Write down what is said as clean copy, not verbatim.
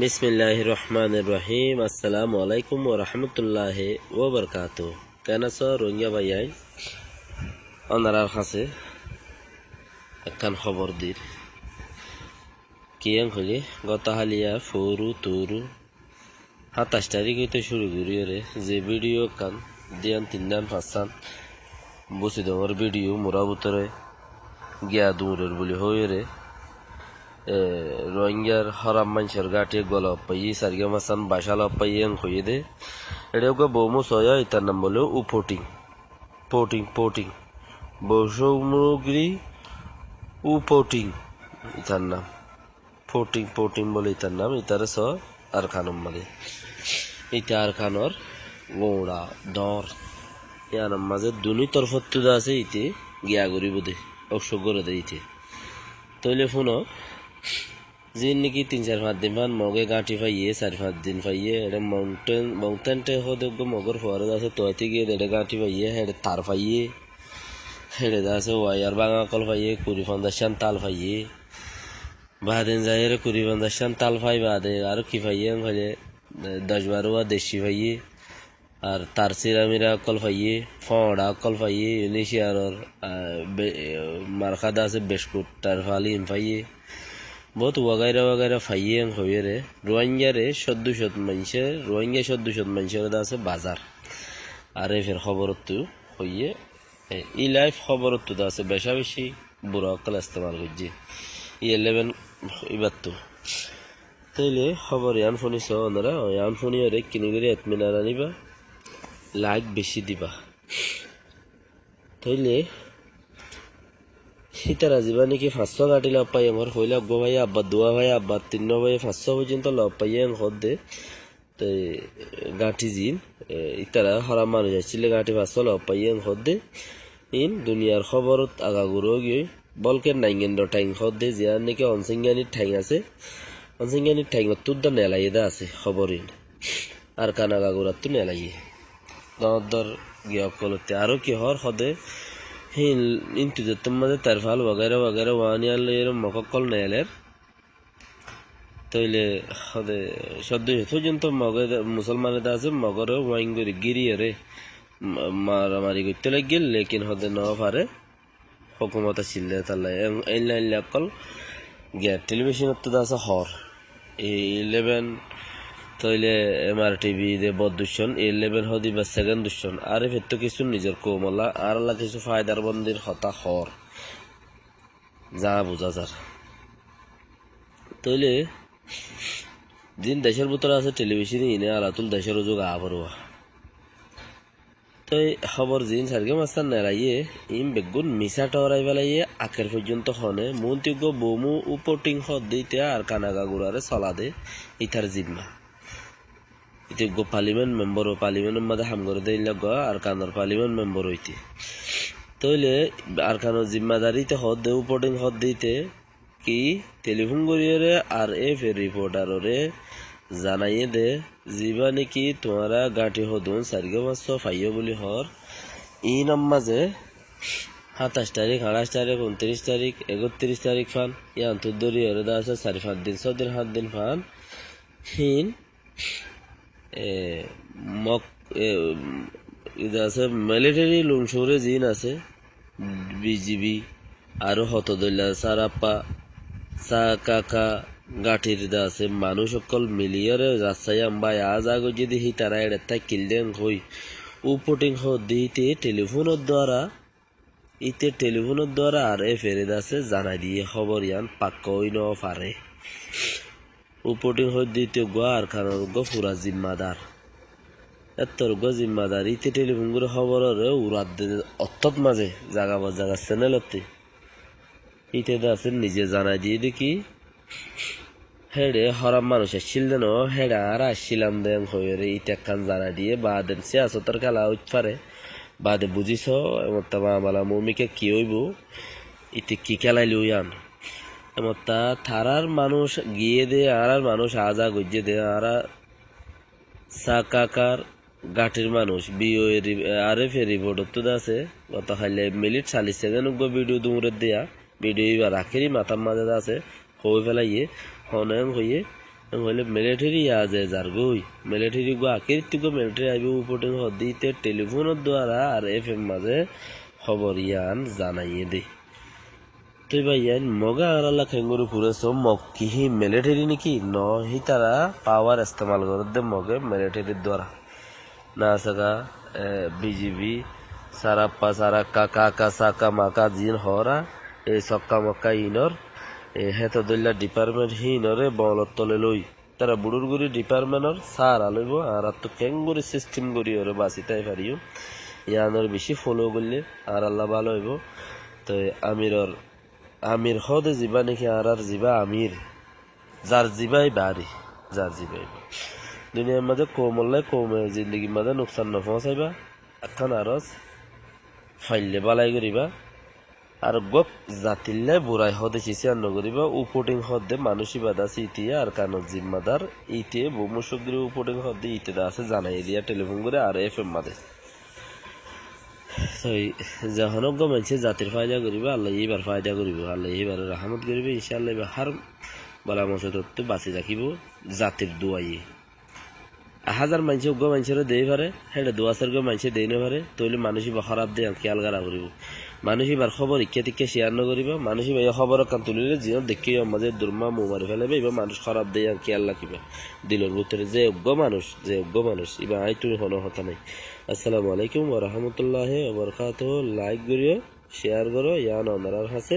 বিসমিল্লাহির রহমানির রহিম। আসসালামু আলাইকুম ওয়া রাহমাতুল্লাহি ওয়া বারাকাতুহু। কেন আছো রোহিঙ্গা ভাইয়াই? ওনারার কাছে একখান খবর দির কিয়াং হইলে গত হালিয়া ফরু তরু 27 তারিখ হইতে শুরু করিয়ে যে ভিডিও কান দিয়ান তিনদান পাঁচান বসে দেওয়ার ভিডিও মোরা ভিতরে গিয়া দূরের বলি হয়ে রোহিঙ্গার হরাম মানুষের গাঠে গলা পাই সারিয়া মাসান বাসালা পাইয়াং হয়ে দে এটা বৌমু সয়া ইতার নাম বলে উপোটিং পোটিং বৌসমগ্রী উপোটিং ইতার নাম পোটিং বলে ইতার নাম ইতারে স আর খানম মানে ইতা আর খানর গোড়া দর ইয়ার মাঝে দুনি তরফত আছে ইতে গিয়া করিব দে অবশ্য করে দে ইতে তৈলে ফোন জিন নাকি 3-4-5 দিন মান মগে গাঁটি পাইয়ে 4-5 দিন পাইয়ে এটা মাউন্টেনটে হদে মগর ফরে আছে তোয়াতে গিয়ে এটা গাঁটি পাইয়ে হেডে তার পাইয়ে হেডে আছে ওয়ার বাঙা কল পাইয়ে 20-50 তাল পাইয়ে বাদেন যায় 20-50 তাল পাই বাদে আর কি পাইয়ে হলে 10-12 দেশি পাইয়ে আর তার সিরামিরা কল পাইয়ে ফড়া কল পাইয়ে ইউনিশিয়ারর মারখাদা আছে বিস্কুট তার ফালিম পাইয়ে বহুত ওয়াগাইরা ফাইয়ে হয়ে রোহিঙ্গারে 1400 মানুষের আছে বাজার আর ফের খবরতো হইয়ে ই লাইফ খবরতো আছে বেশা বেশি বুড়া অকল ইস্তেমাল করছে 11 এবার তো তাইলে খবর ইয়ান শুনিছ ওনারা ইয়ান শুনিয়ে কিনে করে এতমিনার আনিবা লাইক বেশি দিবা তাইলে সীতারা যাবা নাকি 500 গাঁটি লাভ পাই আমার হইলে আব্বা ভাই আব্বা দোয়া ভাই আব্বা 3 ভাই 500 পর্যন্ত লাভ পাই হদ দে তো গাঁটি জিন ইতারা হরা মানুষ আসছিলে গাঁটি 500 লাভ পাই হদ দে ইন দুনিয়ার খবরত আগাগুরো গিয়ে বলকে নাইগেন্ড ঠাইং হদ দে যে নাকি অনসিঙ্গানির ঠাইং আছে অনসিঙ্গানির ঠাইং তুদ্দা নেলাই দা আছে খবর ইন আর কানাগাগুরাত তো নেলাইয়ে দর গিয়ে অকলতে আরো কি হর হদে হিন ইনতু যতম মাঝে তারফাল वगैरह ওয়ানিয়াল এর মককল নেয়ালের তইলে হদে সদ্য পর্যন্ত মগে মুসলমানের আছে মগরে ওয়াইঙ্গরি গিরিয়ে মারামারি করতে লাগিল লেকিন হদে ন পারে হুকুমত ছিল তাহলে এই লাকল গিয়া টেলিভিশনত তো আছে হর 11 তইলে এমআর টিভি দে বদুশন 11 হদি বা সেকেন্ড দুশন আরে ফের তো কিছু নিজের কোমলা আর আল্লাহ কিছু ফায়দার বন্দির হতা হর যা বুঝা যার তইলে দিন দেশের ভিতরে আছে টেলিভিশনে ইনে আলাতুল দেশের যোগ আবরুয়া তো খবর জিন সারগে মাস্তান নেরাইয়ে ইম বেগুন মিশা টরাই বেলাইয়ে আখের পর্যন্ত হনে মন্ত্রীগ বমু উপটিং হদ দিতে আর কানাগা গুড়ারে চলা দে ইথার জিম্মা ইতে গো পার্লিমেন্ট মেম্বার ও পার্লিমেন্টের মধ্যে হাম করে দিল আর কানার পার্লিমেন্ট মেম্বার হইতে তইলে আর কানার জিম্মাদারিতে হদ দে উপটিং হদ দিতে কি টেলিফোন করিয়ে আর রিপোর্টারে জানাইয়ে দে জিবা নাকি তোমারা গাঁটি হদুন 4-500 ফাইয় বলি হর ই নাম্মাজে 27 তারিখ 28 তারিখ 29 তারিখ 31 তারিখ ফান ইয়ান তুদরি হরদা আছে 4-5 দিন 6 দিন 7 দিন ফান হিন মক ইদা আছে মিলিটারি লুংশোরে জিন আছে বিজিবি আরো হতদল্লা সারাপ্পা সা কাকা গাঠির আছে মানুষ সকল মিলিয়রে রাস্তায় আম্বাই আজ আগ যদি হি তারা এড়ে কিলদেন হই উপটিং হইতে টেলিফোনের দ্বারা আর ফেরে আছে জানাই দিয়ে খবর ইয়ান পাক্কই ন পারে উপটিং হইতে গো আর খানোর গো পুরা জিম্মাদার এতর গো জিম্মাদার ইতে টেলিফোন করে খবর উড়াত অত্যত মাঝে জাগা চ্যানেলতে ইতে আছে নিজে জানাই দিয়ে দেখি হেডে হরাম মানুষ আসছিল দেন হেডে আর আসছিলাম দেন হয়ে ইতে খান জানা দিয়ে বাদেন সে আসতার খেলা হইতে পারে বাদে বুঝিস এমতা মামালা মমিকে কি হইব ইতে কি খেলাই লইয়ান এমতা থারার মানুষ গিয়ে দে আর মানুষ আজা গজ্জে দে আর সাকাকার গাঠির মানুষ বিও আর ফের রিপোর্ট তো আছে গত খাইলে মিনিট 40 সেকেন্ড ভিডিও দূরে দেয়া ভিডিও এবার আখেরি মাথার মাঝে আছে হয়ে ফেলাইয়ে হনয়ং হইয়ে হইলে মিলিটারি আজ যারগই মিলিটারি গো আকিরিত্তিগো মিলিটারি আইব উপটিং হদিতে টেলিফোনের দ্বারা আর এফএম মাঝে খবর ইয়ান জানাইয়ে দে তুই ভাই ইয়ান মগা আরাল্লা খেঙ্গুরু ফুরেছ মগ কি হি মিলিটারি নাকি ন হি তারা পাওয়ার ইস্তেমাল করে দে মগে মিলিটারির দ্বারা না সাকা বিজিবি সারাপ্পা সারাক্কা কাকা সাকা মাকা জিন হরা এই সক্কা মক্কা ইনর হেত দল্লা ডিপার্টমেন্ট হিনরে বলত তলে লই তারা বুড়ুরগুড়ি ডিপার্টমেন্টর সার আলইব আর তো কেঙ্গুরি সিস্টেম করি ওরে বাঁচিতাই পারিও ইয়ানোর বেশি ফলো করলে আর আল্লাহ ভালো হইব তো আমির হদে যাবা নাকি আর যাবা আমির যার জিবাই বাড়ি যার জিবাই দুনিয়ার মাঝে কৌমল্লে কৌমে জিন্দগির মাঝে নোকসান ন পৌঁছাইবা এখন আরজ ফাইলে বালাই করিবা আর গপ জাতিল্লে বুড়াই হদে চিচিয়ান নগরিবা উপটিং হদে মানুষই বাদা ইতিয়া আর কানত জিম্মাদার ইতে বমুসগ্রী উপটিং হদে ইতে আছে জানাই দিয়া টেলিফোন করে আর এফএম মাদে যখন মানুষে জাতির ফায়দা করিবা আল্লাহ এইবার ফায়দা করিব আল্লাহ এইবার রাহমত করিবে ইনশাআল্লাহ এবার হার বালা মসজিদ বাঁচি রাখিব জাতির দোয়াইয়ে হাজার মানুষ উগ্র মানুষের দেই পারে সেটা দোয়াশের মানুষে দেই না পারে তৈলে মানুষই বা খারাপ দিয়ে খেয়াল করা করিব মানুষই বার খবর ইচ্ছা টিকে শেয়ার নকরিব মানুষই এই খবর কান তুলিলে যিনি দেখি আমাদের দুর্মা মো মারি ফেলাবে এবার মানুষ খারাপ দিয়ে খেয়াল রাখিবে দিলের ভিতরে যে উগ্র মানুষ এবার আইটুর কোনো কথা নাই আসসালামু আলাইকুম ওয়া রাহমাতুল্লাহি ওয়া বারাকাতুহু লাইক করিও শেয়ার করো ইয়ান ওনার কাছে